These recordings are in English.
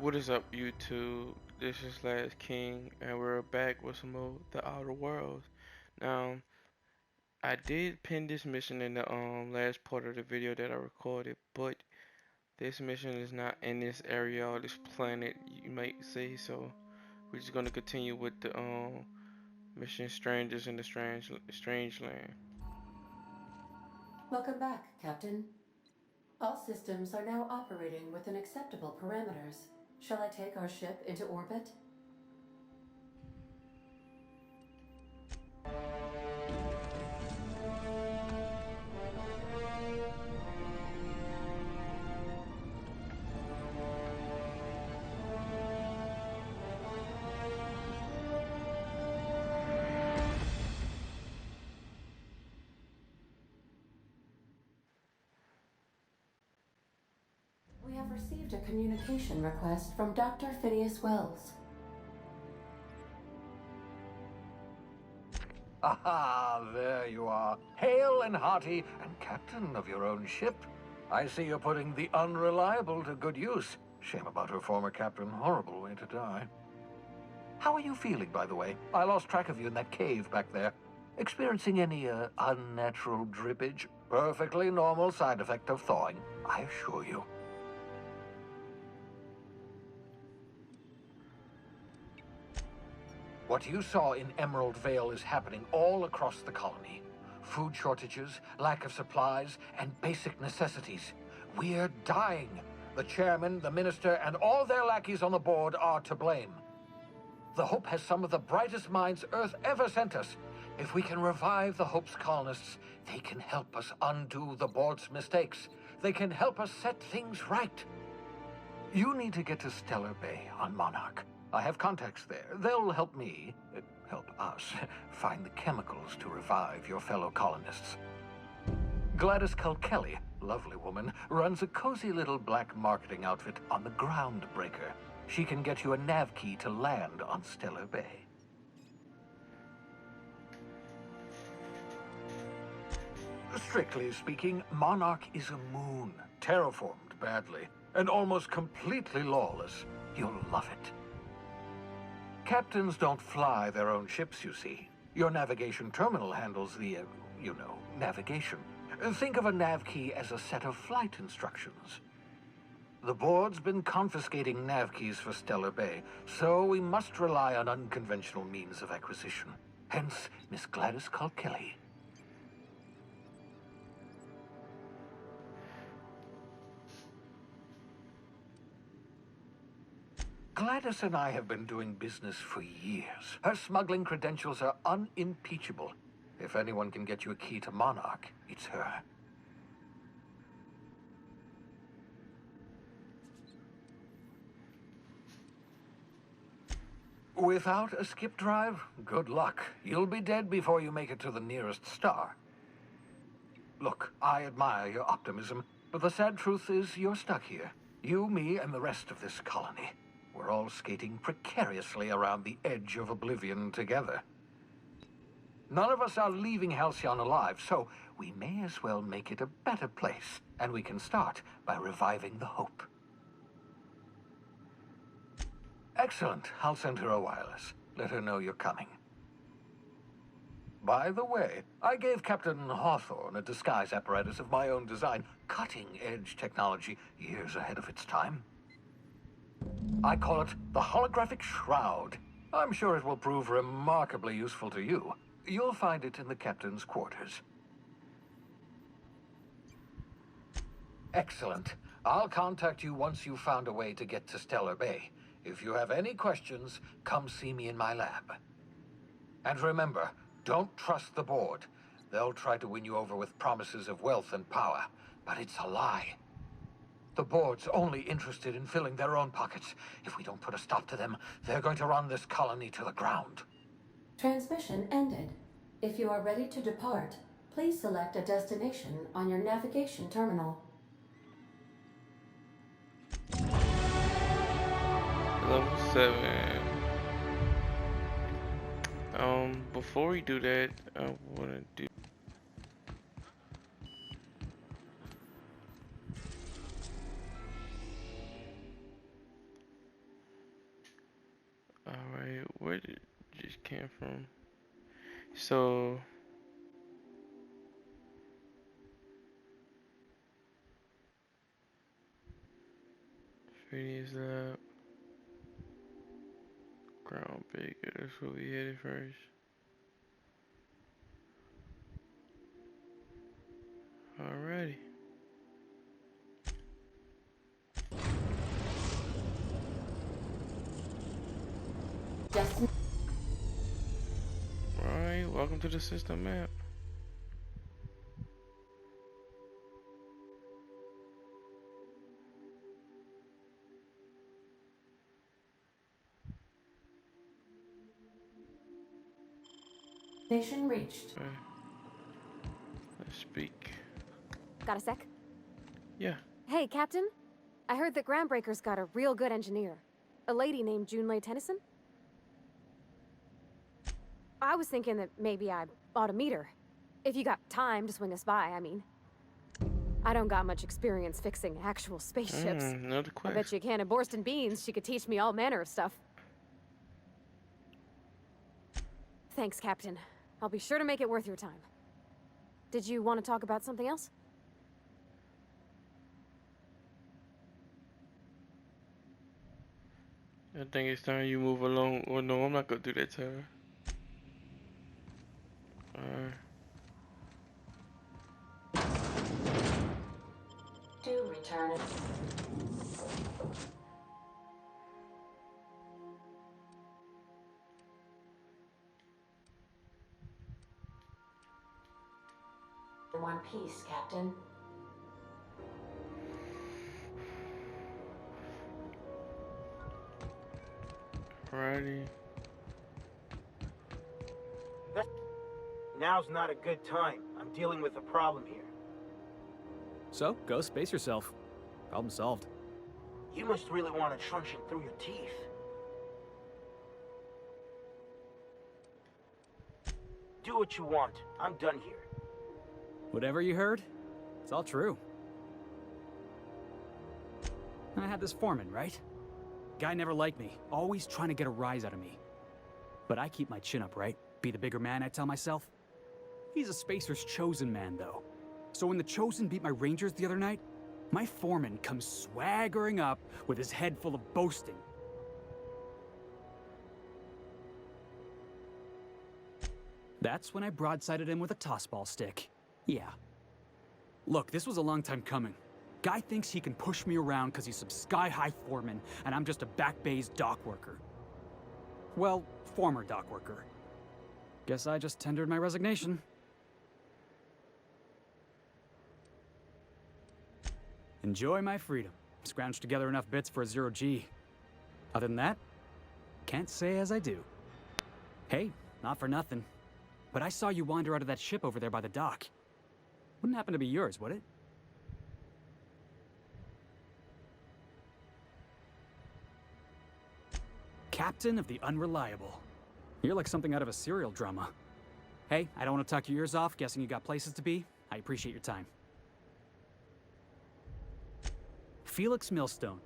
What is up, YouTube? This is Last King, and we're back with some more The Outer Worlds. Now, I did pin this mission in the last part of the video that I recorded, but this mission is not in this area or this planet, you might say. So we're just gonna continue with the mission Strangers in the Strange Land. Welcome back, Captain. All systems are now operating within acceptable parameters. Shall I take our ship into orbit? We have received a communication request from Dr. Phineas Wells. Aha, there you are, hale and hearty, and captain of your own ship. I see you're putting the unreliable to good use. Shame about her former captain, horrible way to die. How are you feeling, by the way? I lost track of you in that cave back there. Experiencing any, unnatural drippage? Perfectly normal side effect of thawing, I assure you. What you saw in Emerald Vale is happening all across the colony. Food shortages, lack of supplies, and basic necessities. We're dying. The chairman, the minister, and all their lackeys on the board are to blame. The Hope has some of the brightest minds Earth ever sent us. If we can revive the Hope's colonists, they can help us undo the board's mistakes. They can help us set things right. You need to get to Stellar Bay on Monarch. I have contacts there. They'll help me, help us, find the chemicals to revive your fellow colonists. Gladys Culkelly, lovely woman, runs a cozy little black marketing outfit on the Groundbreaker. She can get you a nav key to land on Stellar Bay. Strictly speaking, Monarch is a moon, terraformed badly, and almost completely lawless. You'll love it. Captains don't fly their own ships, you see. Your navigation terminal handles the, navigation. Think of a nav key as a set of flight instructions. The board's been confiscating nav keys for Stellar Bay, so we must rely on unconventional means of acquisition. Hence, Miss Gladys Culkelly. Gladys and I have been doing business for years. Her smuggling credentials are unimpeachable. If anyone can get you a key to Monarch, it's her. Without a skip drive, good luck. You'll be dead before you make it to the nearest star. Look, I admire your optimism, but the sad truth is you're stuck here. You, me, and the rest of this colony. We're all skating precariously around the edge of oblivion together. None of us are leaving Halcyon alive, so we may as well make it a better place, and we can start by reviving the Hope. Excellent. I'll send her a wireless. Let her know you're coming. By the way, I gave Captain Hawthorne a disguise apparatus of my own design, cutting-edge technology, years ahead of its time. I call it the holographic shroud. I'm sure it will prove remarkably useful to you. You'll find it in the captain's quarters. Excellent. I'll contact you once you've found a way to get to Stellar Bay. If you have any questions, come see me in my lab. And remember, don't trust the board. They'll try to win you over with promises of wealth and power, but it's a lie. The board's only interested in filling their own pockets. If we don't put a stop to them, they're going to run this colony to the ground. Transmission ended. If you are ready to depart, please select a destination on your navigation terminal. Level 7. Before we do that, I wanna do it just came from. So Phoenix Lab, ground bigger. That's where we headed first. Alrighty. Alright, welcome to the system map. Destination reached. Okay. Let's speak. Got a sec? Yeah. Hey, Captain. I heard that Groundbreaker's got a real good engineer. A lady named Junlei Tennyson. I was thinking that maybe I ought to meet her. If you got time to swing us by, I mean. I don't got much experience fixing actual spaceships. Another I question. bet you a can of Borston beans she could teach me all manner of stuff. Thanks, Captain. I'll be sure to make it worth your time. Did you want to talk about something else? I think it's time you move along. Oh no, I'm not gonna do that to her. Alright. To return. In one piece, Captain. Alrighty. Now's not a good time. I'm dealing with a problem here. So, go space yourself. Problem solved. You must really want a truncheon through your teeth. Do what you want. I'm done here. Whatever you heard, it's all true. I had this foreman, right? Guy never liked me, always trying to get a rise out of me. But I keep my chin up, right? Be the bigger man, I tell myself. He's a spacer's chosen man, though. So when the chosen beat my rangers the other night, my foreman comes swaggering up with his head full of boasting. That's when I broadsided him with a tossball stick. Yeah. Look, this was a long time coming. Guy thinks he can push me around because he's some sky-high foreman, and I'm just a back bay's dock worker. Well, former dock worker. Guess I just tendered my resignation. Enjoy my freedom. Scrounged together enough bits for a 0G. Other than that, can't say as I do. Hey, not for nothing. But I saw you wander out of that ship over there by the dock. Wouldn't happen to be yours, would it? Captain of the Unreliable. You're like something out of a serial drama. Hey, I don't want to talk your ears off, guessing you got places to be. I appreciate your time. Felix Millstone.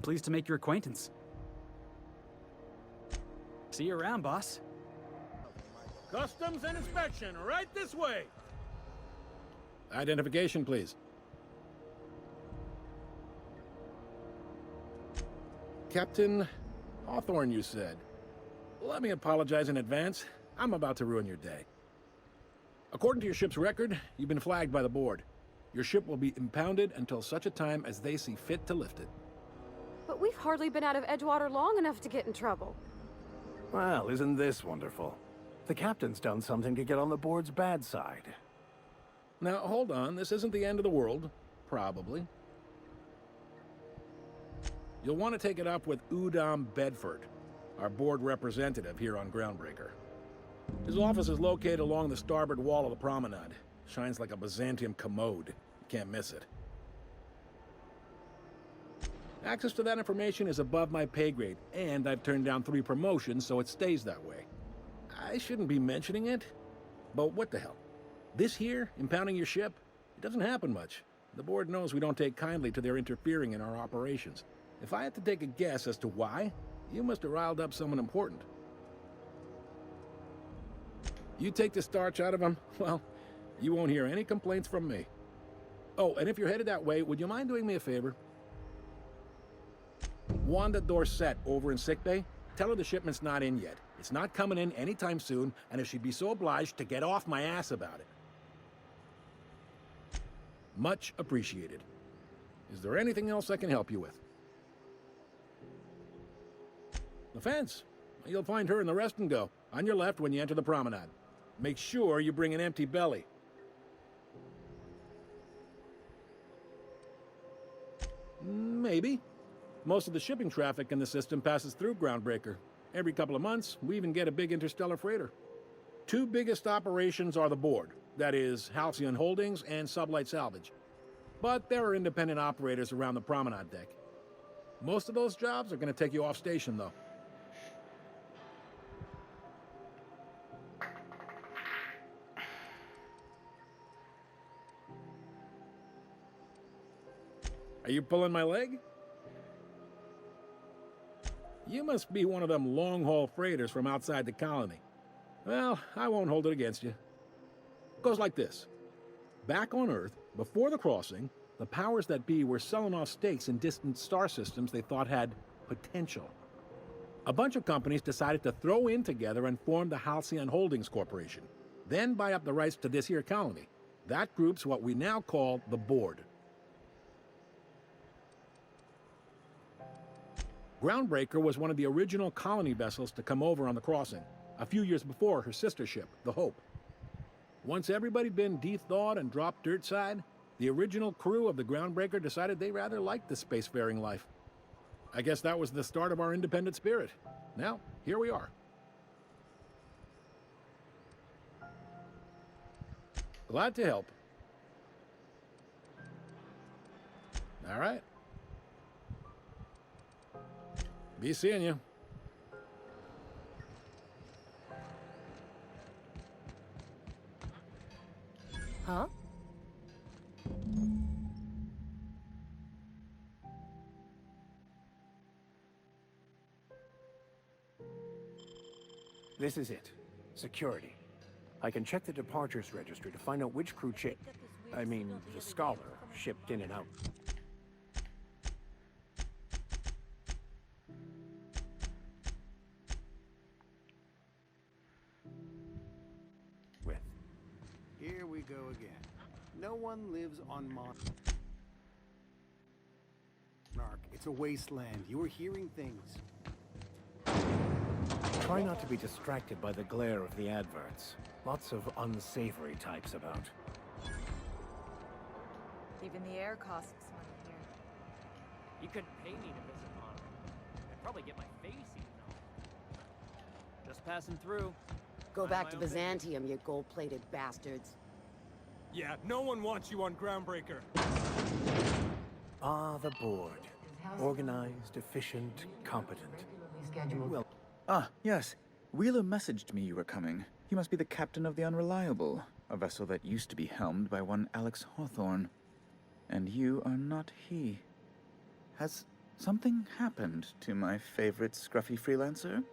Pleased to make your acquaintance. See you around, boss. Customs and inspection, right this way. Identification, please. Captain Hawthorne, you said. Let me apologize in advance. I'm about to ruin your day. According to your ship's record, you've been flagged by the board. Your ship will be impounded until such a time as they see fit to lift it. But we've hardly been out of Edgewater long enough to get in trouble. Well, isn't this wonderful? The captain's done something to get on the board's bad side. Now, hold on. This isn't the end of the world. Probably. You'll want to take it up with Udom Bedford, our board representative here on Groundbreaker. His office is located along the starboard wall of the promenade. Shines like a Byzantium commode. You can't miss it. Access to that information is above my pay grade, and I've turned down 3 promotions, so it stays that way. I shouldn't be mentioning it, but what the hell? This here, impounding your ship, it doesn't happen much. The board knows we don't take kindly to their interfering in our operations. If I had to take a guess as to why, you must have riled up someone important. You take the starch out of them, well, you won't hear any complaints from me. Oh, and if you're headed that way, would you mind doing me a favor? Wanda Dorset over in sickbay, tell her the shipment's not in yet. It's not coming in anytime soon, and if she'd be so obliged to get off my ass about it. Much appreciated. Is there anything else I can help you with? The fence. You'll find her in the rest and go, on your left when you enter the promenade. Make sure you bring an empty belly. Maybe. Most of the shipping traffic in the system passes through Groundbreaker. Every couple of months, we even get a big interstellar freighter. Two biggest operations are the board. That is, Halcyon Holdings and Sublight Salvage. But there are independent operators around the promenade deck. Most of those jobs are going to take you off station, though. Are you pulling my leg? You must be one of them long-haul freighters from outside the colony. Well, I won't hold it against you. It goes like this. Back on Earth, before the crossing, the powers that be were selling off stakes in distant star systems they thought had potential. A bunch of companies decided to throw in together and form the Halcyon Holdings Corporation, then buy up the rights to this here colony. That group's what we now call the Board. Groundbreaker was one of the original colony vessels to come over on the crossing, a few years before her sister ship, the Hope. Once everybody'd been de-thawed and dropped dirtside, the original crew of the Groundbreaker decided they rather liked the spacefaring life. I guess that was the start of our independent spirit. Now, here we are. Glad to help. All right. Be seeing you. Huh? This is it. Security. I can check the departures registry to find out which crew the Scholar, shipped in and out. Here we go again. No one lives on Monarch. It's a wasteland. You are hearing things. Try not to be distracted by the glare of the adverts. Lots of unsavory types about. Even the air costs money here. You couldn't pay me to visit Monarch. I'd probably get my face eaten off. Just passing through. Go back to Byzantium, you gold-plated bastards. Yeah, no one wants you on Groundbreaker. Ah, the Board. Organized, efficient, competent. Well, yes. Wheeler messaged me you were coming. You must be the captain of the Unreliable, a vessel that used to be helmed by one Alex Hawthorne. And you are not he. Has something happened to my favorite scruffy freelancer?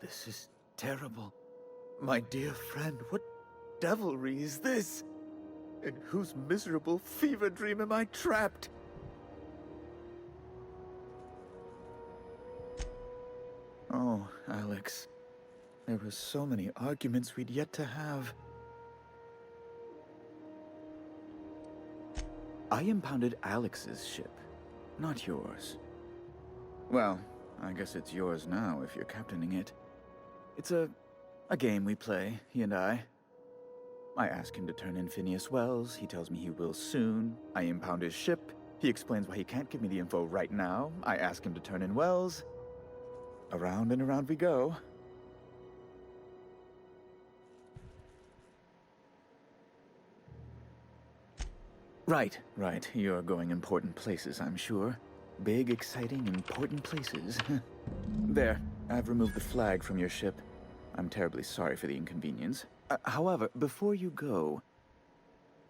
This is terrible. My dear friend, what devilry is this? In whose miserable fever dream am I trapped? Oh, Alex. There were so many arguments we'd yet to have. I impounded Alex's ship, not yours. Well, I guess it's yours now if you're captaining it. It's a game we play, he and I. I ask him to turn in Phineas Wells. He tells me he will soon. I impound his ship. He explains why he can't give me the info right now. I ask him to turn in Wells. Around and around we go. Right. You're going important places, I'm sure. Big, exciting, important places. There, I've removed the flag from your ship. I'm terribly sorry for the inconvenience. However, before you go,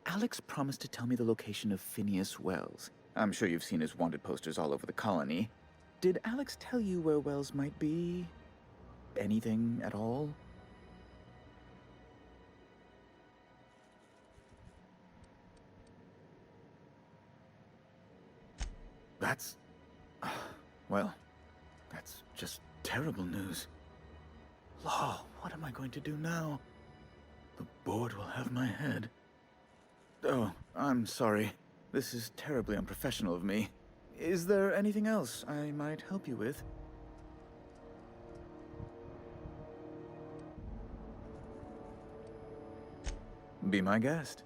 Alex promised to tell me the location of Phineas Wells. I'm sure you've seen his wanted posters all over the colony. Did Alex tell you where Wells might be? Anything at all? That's... well, that's just terrible news. Law, what am I going to do now? The board will have my head. Oh, I'm sorry. This is terribly unprofessional of me. Is there anything else I might help you with? Be my guest.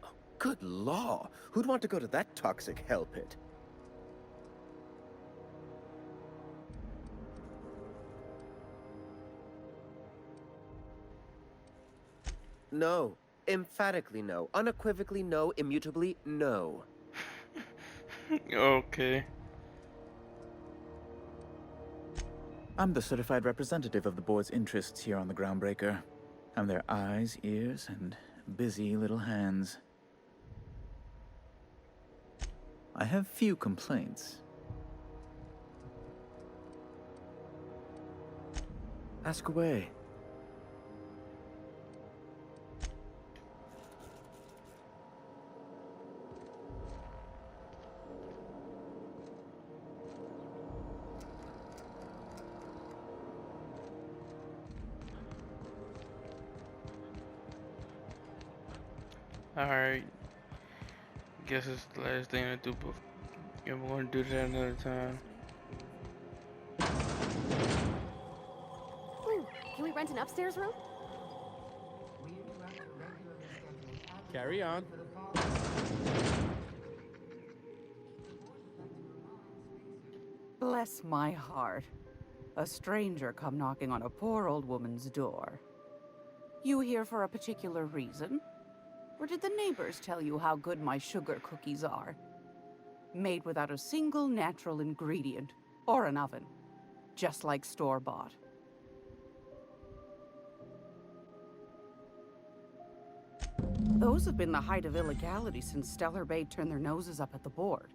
Oh, good law! Who'd want to go to that toxic hell pit? No. Emphatically no. Unequivocally no. Immutably no. Okay. I'm the certified representative of the board's interests here on the Groundbreaker. I'm their eyes, ears, and busy little hands. I have few complaints. Ask away. Alright. Guess it's the last thing to do, but yeah, we're gonna do that another time. Ooh, can we rent an upstairs room? Carry on. Bless my heart. A stranger come knocking on a poor old woman's door. You here for a particular reason? Or did the neighbors tell you how good my sugar cookies are? Made without a single natural ingredient, or an oven. Just like store-bought. Those have been the height of illegality since Stellar Bay turned their noses up at the board.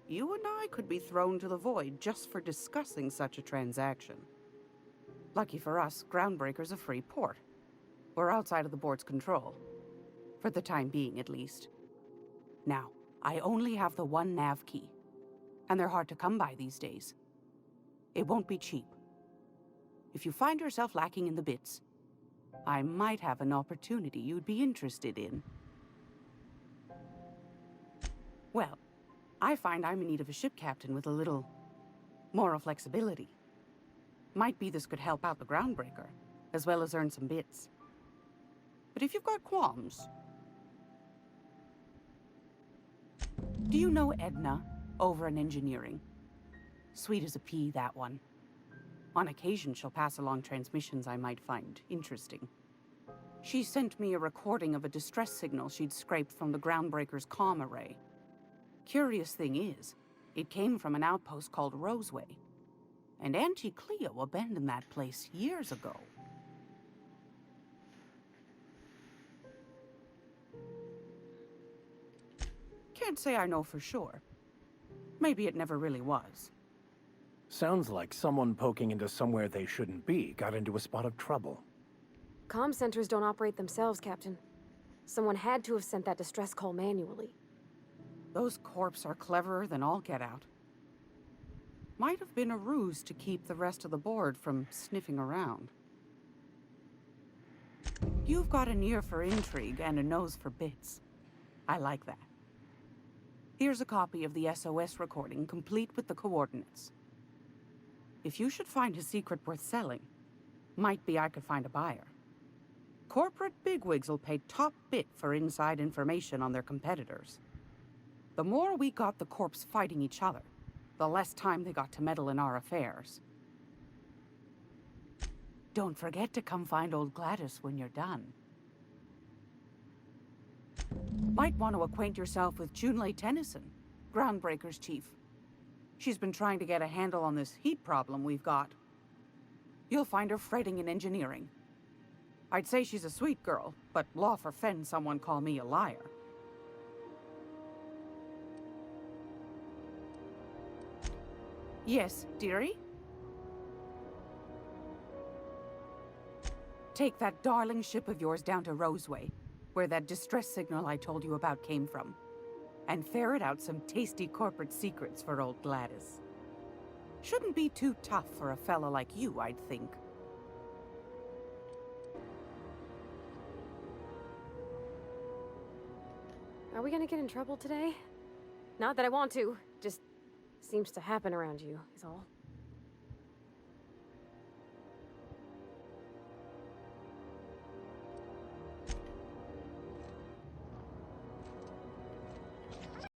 You and I could be thrown to the void just for discussing such a transaction. Lucky for us, Groundbreaker's a free port. We're outside of the board's control. For the time being, at least. Now, I only have the one nav key. And they're hard to come by these days. It won't be cheap. If you find yourself lacking in the bits, I might have an opportunity you'd be interested in. Well, I find I'm in need of a ship captain with a little moral flexibility. Might be this could help out the Groundbreaker, as well as earn some bits. But if you've got qualms... Do you know Edna, over in engineering? Sweet as a pea, that one. On occasion, she'll pass along transmissions I might find interesting. She sent me a recording of a distress signal she'd scraped from the Groundbreaker's comm array. Curious thing is, it came from an outpost called Roseway. And Auntie Cleo abandoned that place years ago. Can't say I know for sure. Maybe it never really was. Sounds like someone poking into somewhere they shouldn't be got into a spot of trouble. Comm centers don't operate themselves, Captain. Someone had to have sent that distress call manually. Those corps are cleverer than all get out. Might have been a ruse to keep the rest of the board from sniffing around. You've got an ear for intrigue and a nose for bits. I like that. Here's a copy of the SOS recording, complete with the coordinates. If you should find a secret worth selling, might be I could find a buyer. Corporate bigwigs will pay top bit for inside information on their competitors. The more we got the corps fighting each other, the less time they got to meddle in our affairs. Don't forget to come find old Gladys when you're done. Might want to acquaint yourself with Junlei Tennyson, Groundbreaker's chief. She's been trying to get a handle on this heat problem we've got. You'll find her fretting in engineering. I'd say she's a sweet girl, but law forfend someone call me a liar. Yes, dearie? Take that darling ship of yours down to Roseway, where that distress signal I told you about came from, and ferret out some tasty corporate secrets for old Gladys. Shouldn't be too tough for a fella like you, I'd think. Are we gonna get in trouble today? Not that I want to, just seems to happen around you, is all.